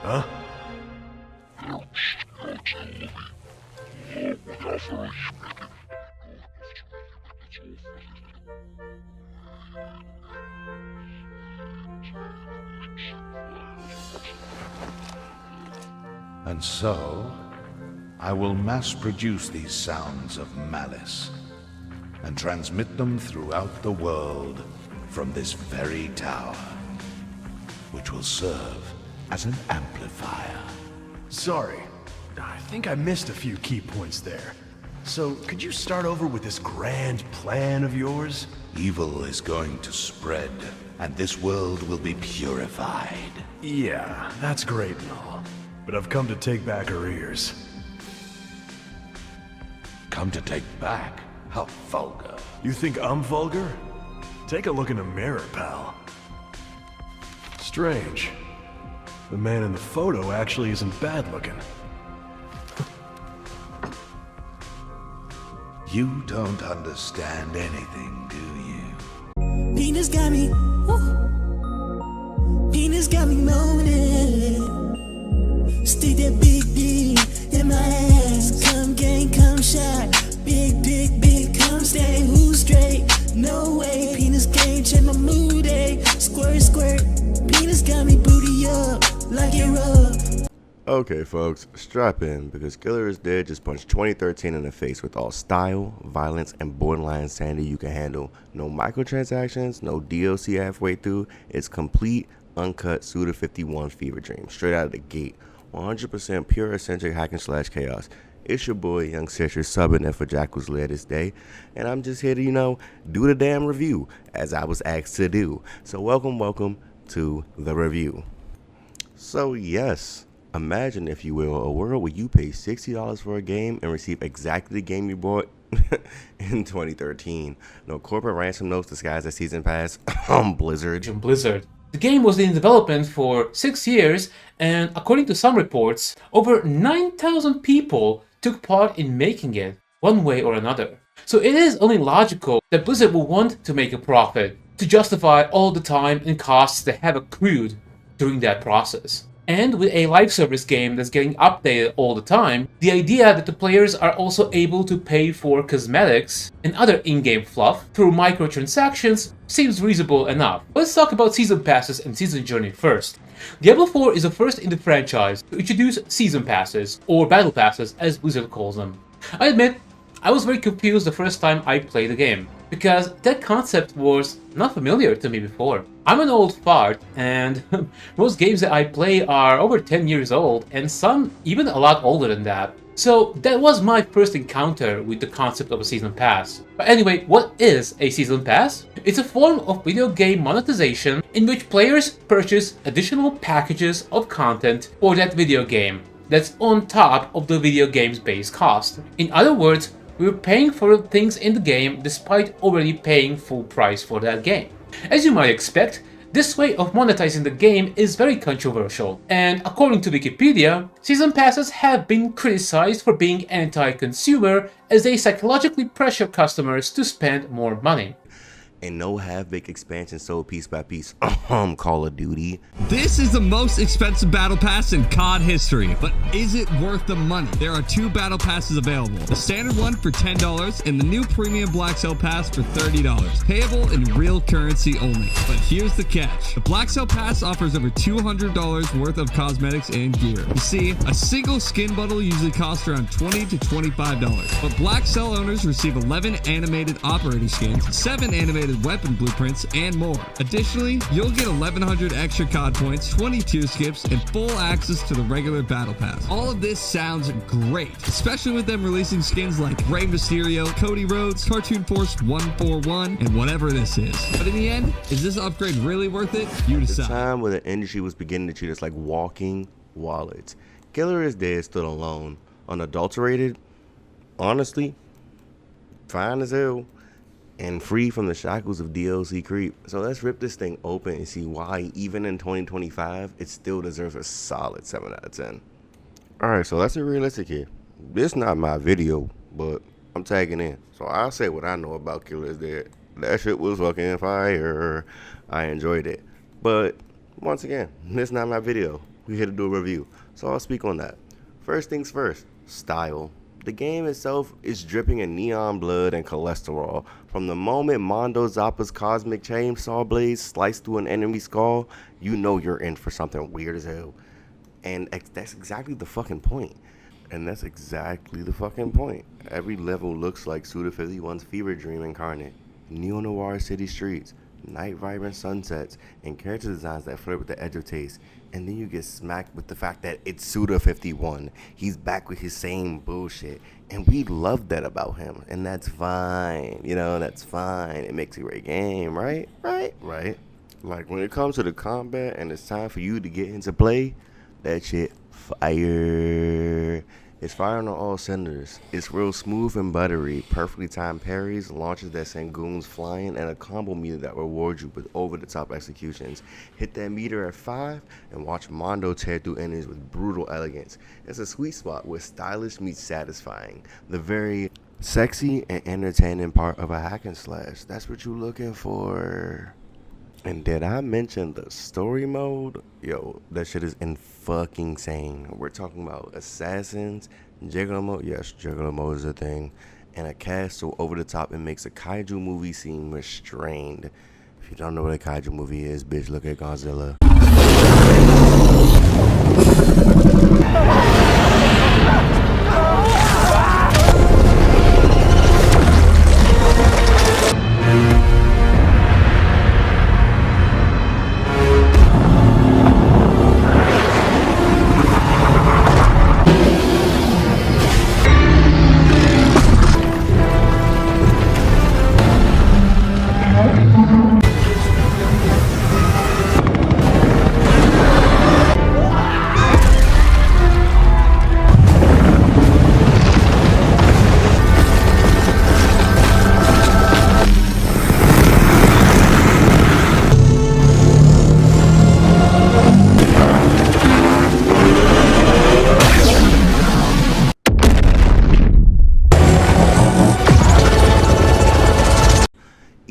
Huh? And so, I will mass produce these sounds of malice and transmit them throughout the world from this very tower, which will serve as an amplifier. Sorry, I think I missed a few key points there. So, could you start over with this grand plan of yours? Evil is going to spread, and this world will be purified. Yeah, that's great and all, but I've come to take back her ears. Come to take back? How vulgar. You think I'm vulgar? Take a look in the mirror, pal. Strange. The man in the photo actually isn't bad looking. You don't understand anything, do you? Penis got me, penis got me moaning. Stick that big D in my ass. Come gang, come shot. Big, big, big, come stay. Who's straight? No way. Penis game, check my mood, eh? Squirt, squirt. Penis got me booty up like it rub. Okay, folks, strap in because Killer is Dead just punched 2013 in the face with all style, violence, and borderline insanity you can handle. No microtransactions, no DLC halfway through. It's complete, uncut Suda 51 fever dream, straight out of the gate. 100% pure eccentric hack and slash chaos. It's your boy Young Citrus subbing in for Jackal's Lair this day, and I'm just here to, do the damn review as I was asked to do. So welcome to the review. So yes, imagine, if you will, a world where you pay $60 for a game and receive exactly the game you bought in 2013. No corporate ransom notes disguised as season pass. Blizzard. The game was in development for 6 years, and according to some reports, over 9,000 people took part in making it, one way or another. So it is only logical that Blizzard will want to make a profit, to justify all the time and costs they have accrued during that process. And with a live service game that's getting updated all the time, the idea that the players are also able to pay for cosmetics and other in-game fluff through microtransactions seems reasonable enough. Let's talk about Season Passes and Season Journey first. Diablo 4 is the first in the franchise to introduce Season Passes, or Battle Passes as Blizzard calls them. I admit, I was very confused the first time I played the game, because that concept was not familiar to me before. I'm an old fart, and most games that I play are over 10 years old, and some even a lot older than that. So that was my first encounter with the concept of a Season Pass. But anyway, what is a Season Pass? It's a form of video game monetization in which players purchase additional packages of content for that video game that's on top of the video game's base cost. In other words, we're paying for things in the game despite already paying full price for that game. As you might expect, this way of monetizing the game is very controversial, and according to Wikipedia, Season Passes have been criticized for being anti-consumer as they psychologically pressure customers to spend more money. And no half-baked expansion sold piece by piece. Call of Duty. This is the most expensive battle pass in COD history, but is it worth the money? There are 2 battle passes available. The standard one for $10 and the new premium Black Cell Pass for $30. Payable in real currency only. But here's the catch. The Black Cell Pass offers over $200 worth of cosmetics and gear. You see, a single skin bundle usually costs around $20 to $25. But Black Cell owners receive 11 animated operating skins, 7 animated weapon blueprints, and more. Additionally, you'll get 1,100 extra COD points, 22 skips, and full access to the regular battle pass. All of this sounds great, especially with them releasing skins like Rey Mysterio, Cody Rhodes, Cartoon Force 141, and whatever this is. But in the end, is this upgrade really worth it? You decide. The time where the industry was beginning to treat us like walking wallets. Killer is Dead stood alone, unadulterated, honestly, fine as hell, and free from the shackles of DLC creep. So let's rip this thing open and see why, even in 2025, it still deserves a solid 7 out of 10. Alright, so let's be realistic here. This not my video, but I'm tagging in. So I'll say what I know about Killer is Dead. That shit was fucking fire. I enjoyed it. But once again, this not my video. we here to do a review, so I'll speak on that. First things first, style. The game itself is dripping in neon blood and cholesterol. From the moment Mondo Zappa's cosmic chainsaw blades slice through an enemy skull, you know you're in for something weird as hell. And that's exactly the fucking point. Every level looks like Suda51's fever dream incarnate. Neo-noir city streets, night vibrant sunsets, and character designs that flirt with the edge of taste. And then you get smacked with the fact that it's Suda51. He's back with his same bullshit. And we love that about him. And that's fine. You know, that's fine. It makes a great game, right? Right? Like when it comes to the combat and it's time for you to get into play, that shit fire. It's firing on all cylinders. It's real smooth and buttery, perfectly timed parries, launches that send goons flying, and a combo meter that rewards you with over-the-top executions. Hit that meter at 5 and watch Mondo tear through enemies with brutal elegance. It's a sweet spot where stylish meets satisfying. The very sexy and entertaining part of a hack and slash. That's what you're looking for. And did I mention the story mode? Yo, that shit is fucking insane. We're talking about assassins, Jackal mode. Yes, Jackal mode is a thing. And a cast so over the top it makes a kaiju movie seem restrained. If you don't know what a kaiju movie is, bitch, look at Godzilla.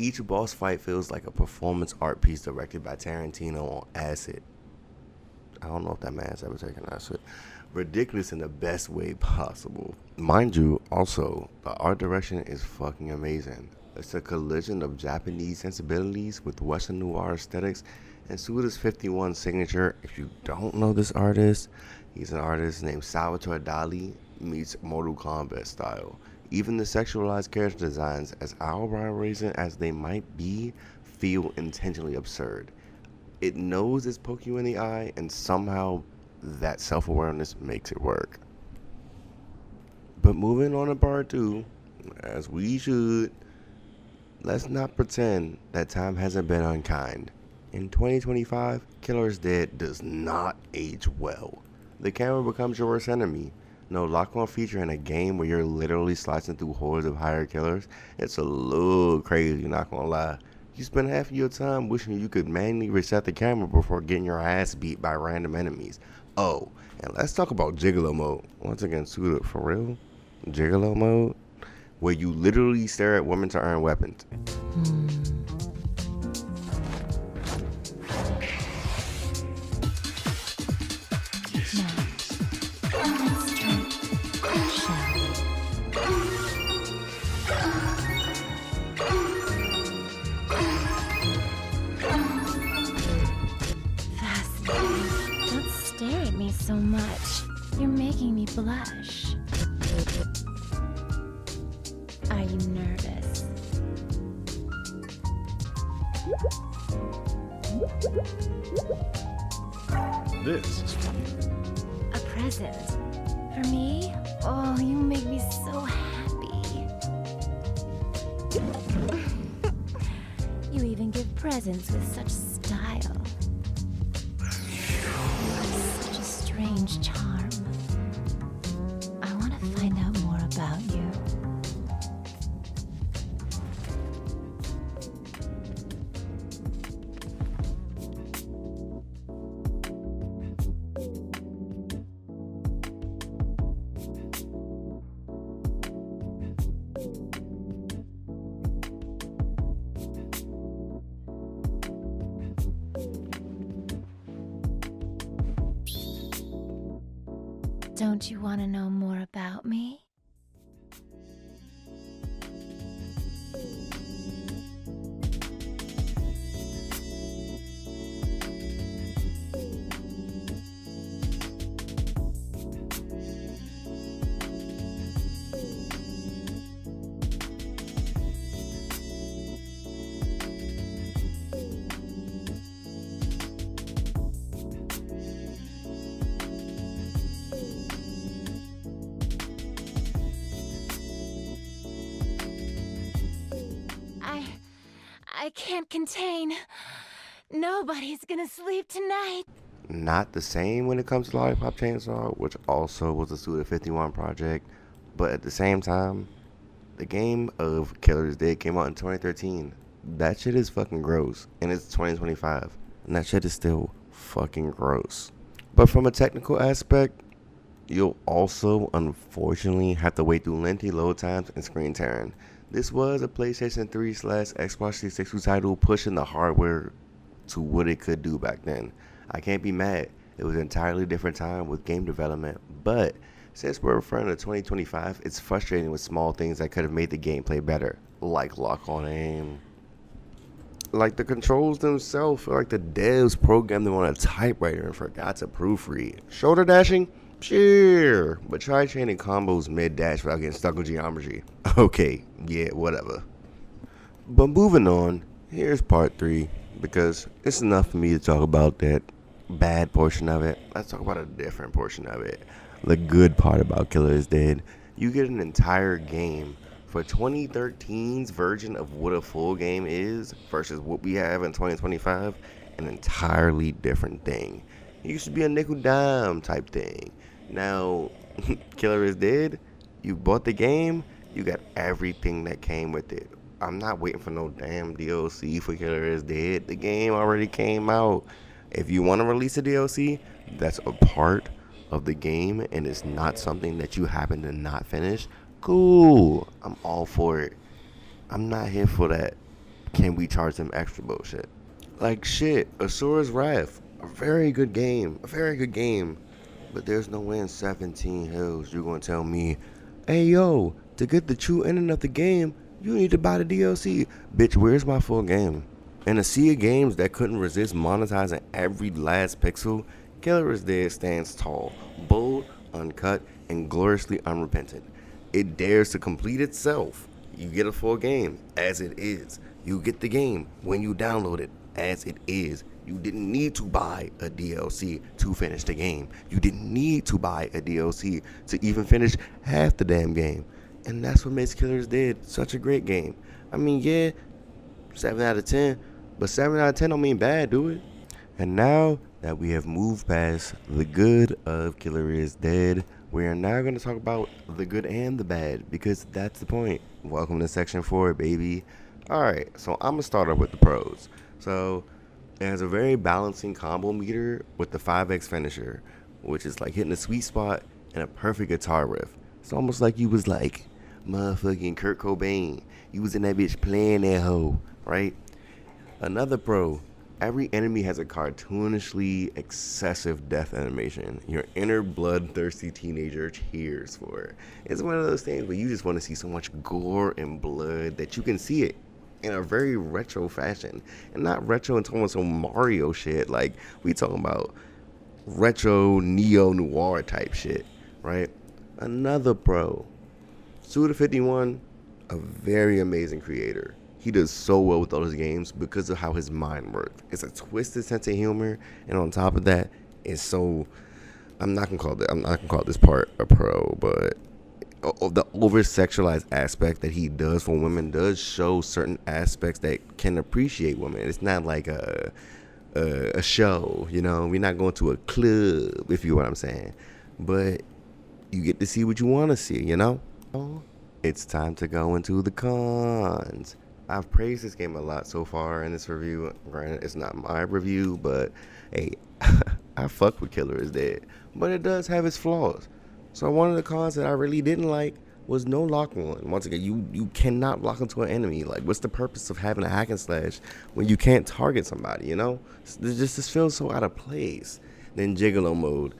Each boss fight feels like a performance art piece directed by Tarantino on acid. I don't know if that man's ever taken acid. Ridiculous in the best way possible. Mind you, also, the art direction is fucking amazing. It's a collision of Japanese sensibilities with Western noir aesthetics and Suda51's signature. If you don't know this artist, he's an artist named Salvatore Dali meets Mortal Kombat style. Even the sexualized character designs, as eyebrow-raising as they might be, feel intentionally absurd. It knows it's poking you in the eye, and somehow that self-awareness makes it work. But moving on to part 2, as we should, let's not pretend that time hasn't been unkind. In 2025, Killer is Dead does not age well. The camera becomes your worst enemy. No lock-on feature in a game where you're literally slicing through hordes of hired killers. It's a little crazy, not gonna lie. You spend half of your time wishing you could manually reset the camera before getting your ass beat by random enemies. Oh, and let's talk about Gigolo mode. Once again, Suda, for real? Gigolo mode? Where you literally stare at women to earn weapons. So much. You're making me blush. Are you nervous? This is for you. A present? For me? Oh, you make me so happy. You even give presents with such style. Such a strange charm. I want to find out more about you. Don't you want to know more about me? I can't contain. Nobody's gonna sleep tonight. Not the same when it comes to Lollipop Chainsaw, which also was a Suda 51 project, but at the same time, the game of Killer is Dead came out in 2013. That shit is fucking gross, and it's 2025, and that shit is still fucking gross. But from a technical aspect, you'll also unfortunately have to wait through lengthy load times and screen tearing. This was a PlayStation 3/Xbox 360 title pushing the hardware to what it could do back then. I can't be mad. It was an entirely different time with game development, but since we're referring to 2025, it's frustrating with small things that could have made the gameplay better, like lock on aim. Like the controls themselves, feel like the devs programmed them on a typewriter and forgot to proofread. Shoulder dashing? Sure, but try chaining combos mid-dash without getting stuck with geometry. Okay, yeah, whatever. But moving on, here's part 3, because it's enough for me to talk about that bad portion of it. Let's talk about a different portion of it. The good part about Killer is Dead. You get an entire game for 2013's version of what a full game is versus what we have in 2025, an entirely different thing. It used to be a nickel dime type thing. Now, Killer is Dead, you bought the game, you got everything that came with it. I'm not waiting for no damn DLC for Killer is Dead. The game already came out. If you want to release a DLC, that's a part of the game and it's not something that you happen to not finish, cool. I'm all for it. I'm not here for that. Can we charge them extra bullshit? Like shit, Asura's Wrath, a very good game. But there's no way in 17 Hills you're gonna tell me, hey yo, to get the true ending of the game, you need to buy the DLC. Bitch, where's my full game? In a sea of games that couldn't resist monetizing every last pixel, Killer is Dead stands tall, bold, uncut, and gloriously unrepentant. It dares to complete itself. You get a full game as it is. You get the game when you download it as it is. You didn't need to buy a DLC to finish the game. You didn't need to buy a DLC to even finish half the damn game. And that's what makes Killer is Dead such a great game. I mean, yeah, 7 out of 10, but 7 out of 10 don't mean bad, do it? And now that we have moved past the good of Killer is Dead, we are now going to talk about the good and the bad, because that's the point. Welcome to section 4, baby. Alright, so I'm going to start off with the pros. So it has a very balancing combo meter with the 5x finisher, which is like hitting a sweet spot and a perfect guitar riff. It's almost like you was like motherfucking Kurt Cobain. You was in that bitch playing that hoe, right? Another pro, every enemy has a cartoonishly excessive death animation. Your inner bloodthirsty teenager cheers for it. It's one of those things where you just want to see so much gore and blood that you can see it in a very retro fashion. And not retro and talking about some Mario shit. Like, we talking about retro neo-noir type shit, right? Another pro, Suda 51, a very amazing creator. He does so well with all his games because of how his mind works. It's a twisted sense of humor, and on top of that, it's so, I'm not gonna call this part a pro, but the over-sexualized aspect that he does for women does show certain aspects that can appreciate women. It's not like a show, you know. We're not going to a club, if you know what I'm saying. But you get to see what you want to see, you know. It's time to go into the cons. I've praised this game a lot so far in this review. Granted, it's not my review, but hey, I fuck with Killer is Dead. But it does have its flaws. So one of the cons that I really didn't like was no lock on. Once again, you cannot lock into an enemy. Like, what's the purpose of having a hack and slash when you can't target somebody, you know? This feels so out of place. Then Gigolo mode.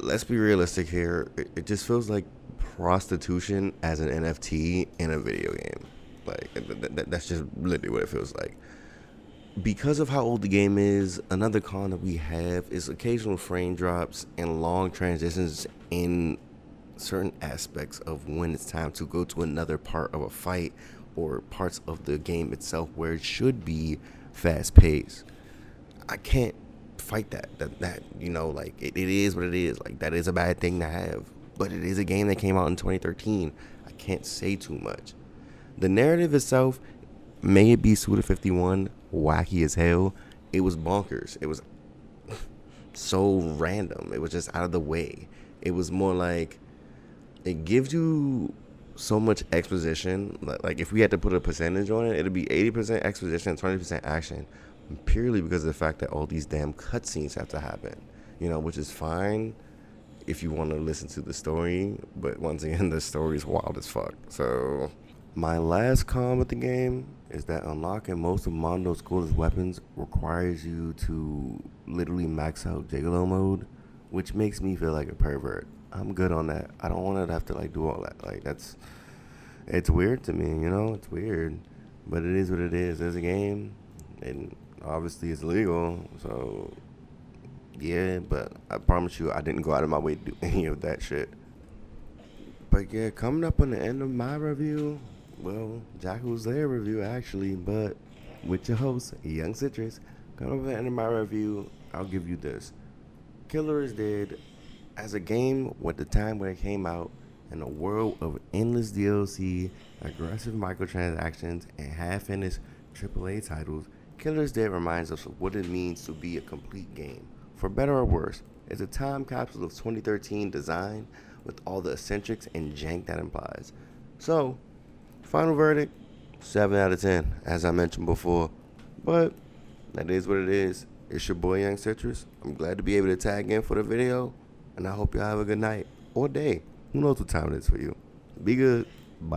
let's be realistic here. It just feels like prostitution as an NFT in a video game. Like, that's just literally what it feels like. Because of how old the game is, another con that we have is occasional frame drops and long transitions in certain aspects of when it's time to go to another part of a fight or parts of the game itself where it should be fast paced. I can't fight that you know, like it is what it is. Like, that is a bad thing to have, but it is a game that came out in 2013. I can't say too much. The narrative itself, may it be Suda51 wacky as hell, it was bonkers. It was so random. It was just out of the way. It was more like, it gives you so much exposition. Like if we had to put a percentage on it, it'd be 80% exposition, 20% action, purely because of the fact that all these damn cutscenes have to happen, you know, which is fine if you want to listen to the story, but once again, the story is wild as fuck. So my last con with the game is that unlocking most of Mondo's coolest weapons requires you to literally max out Gigolo mode, which makes me feel like a pervert. I'm good on that. I don't want to have to like do all that. Like, it's weird to me, you know. It's weird, but it is what it is. There's a game, and obviously it's legal. So yeah, but I promise you, I didn't go out of my way to do any of that shit. But yeah, coming up on the end of my review, well, Jackal'sLair review actually, but with your host, Young Citrus. Coming up at the end of my review, I'll give you this. Killer is Dead, as a game with the time when it came out, in a world of endless DLC, aggressive microtransactions, and half-finished AAA titles, Killer is Dead reminds us of what it means to be a complete game. For better or worse, it's a time capsule of 2013 design with all the eccentrics and jank that implies. So, final verdict, 7 out of 10, as I mentioned before. But that is what it is. It's your boy Young Citrus. I'm glad to be able to tag in for the video, and I hope y'all have a good night or day. Who knows what time it is for you. Be good. Bye.